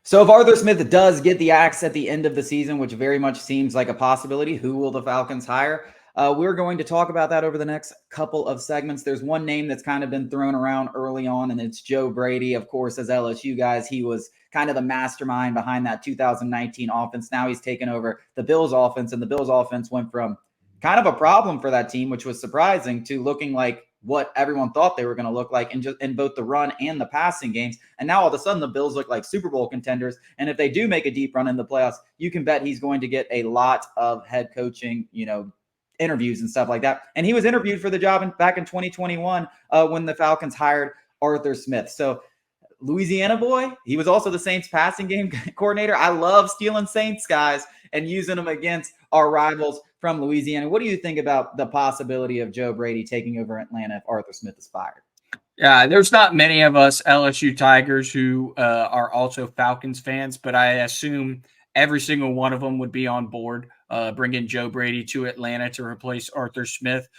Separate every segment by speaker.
Speaker 1: So if Arthur Smith does get the axe at the end of the season, which very much seems like a possibility, who will the Falcons hire? We're going to talk about that over the next couple of segments. There's one name that's kind of been thrown around early on, and it's Joe Brady. Of course, as LSU guys, he was kind of the mastermind behind that 2019 offense. Now he's taken over the Bills offense, and the Bills offense went from kind of a problem for that team, which was surprising, to looking like what everyone thought they were going to look like in both the run and the passing games. And now all of a sudden the Bills look like Super Bowl contenders. And if they do make a deep run in the playoffs, you can bet he's going to get a lot of head coaching, interviews and stuff like that. And he was interviewed for the job back in 2021 when the Falcons hired Arthur Smith. So Louisiana boy, he was also the Saints passing game coordinator. I love stealing Saints guys and using them against our rivals from Louisiana. What do you think about the possibility of Joe Brady taking over Atlanta if Arthur Smith is fired?
Speaker 2: Yeah, there's not many of us LSU Tigers who are also Falcons fans, but I assume every single one of them would be on board bringing Joe Brady to Atlanta to replace Arthur Smith.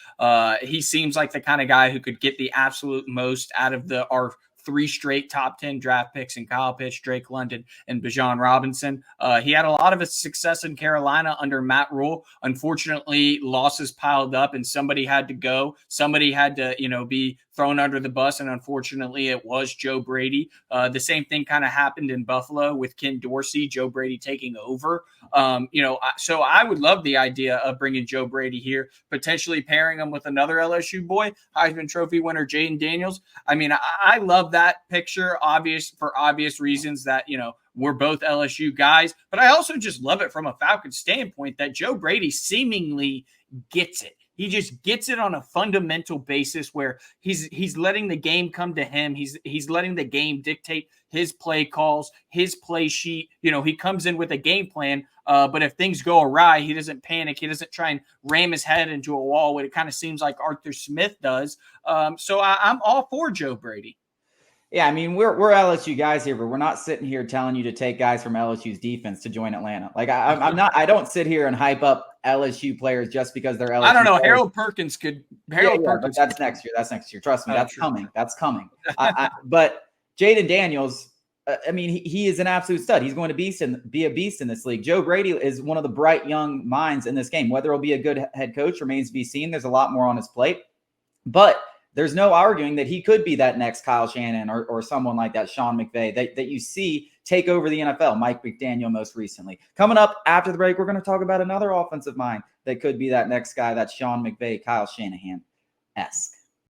Speaker 2: He seems like the kind of guy who could get the absolute most out of our 3 straight top 10 draft picks in Kyle Pitts, Drake London, and Bijan Robinson. He had a lot of his success in Carolina under Matt Rule. Unfortunately, losses piled up and somebody had to go. Somebody had to, be thrown under the bus, and unfortunately it was Joe Brady. The same thing kind of happened in Buffalo with Ken Dorsey, Joe Brady taking over. So I would love the idea of bringing Joe Brady here, potentially pairing him with another LSU boy, Heisman Trophy winner Jaden Daniels. I mean, I love that picture, for obvious reasons that, we're both LSU guys, but I also just love it from a Falcons standpoint that Joe Brady seemingly gets it. He just gets it on a fundamental basis where he's letting the game come to him. He's letting the game dictate his play calls, his play sheet. He comes in with a game plan, but if things go awry, he doesn't panic. He doesn't try and ram his head into a wall, what it kind of seems like Arthur Smith does. So I'm all for Joe Brady.
Speaker 1: Yeah, I mean, we're LSU guys here, but we're not sitting here telling you to take guys from LSU's defense to join Atlanta. Like I'm not. I don't sit here and hype up LSU players just because they're LSU.
Speaker 2: I don't know.
Speaker 1: Players.
Speaker 2: Harold Perkins could. Perkins.
Speaker 1: That's next year. That's next year. Trust me, that's coming. That's coming. But Jaden Daniels, I mean, he is an absolute stud. He's going to be a beast in this league. Joe Brady is one of the bright young minds in this game. Whether he'll be a good head coach remains to be seen. There's a lot more on his plate, but there's no arguing that he could be that next Kyle Shanahan or someone like that, Sean McVay, that you see take over the NFL, Mike McDaniel most recently. Coming up after the break, we're going to talk about another offensive mind that could be that next guy, that Sean McVay, Kyle Shanahan-esque.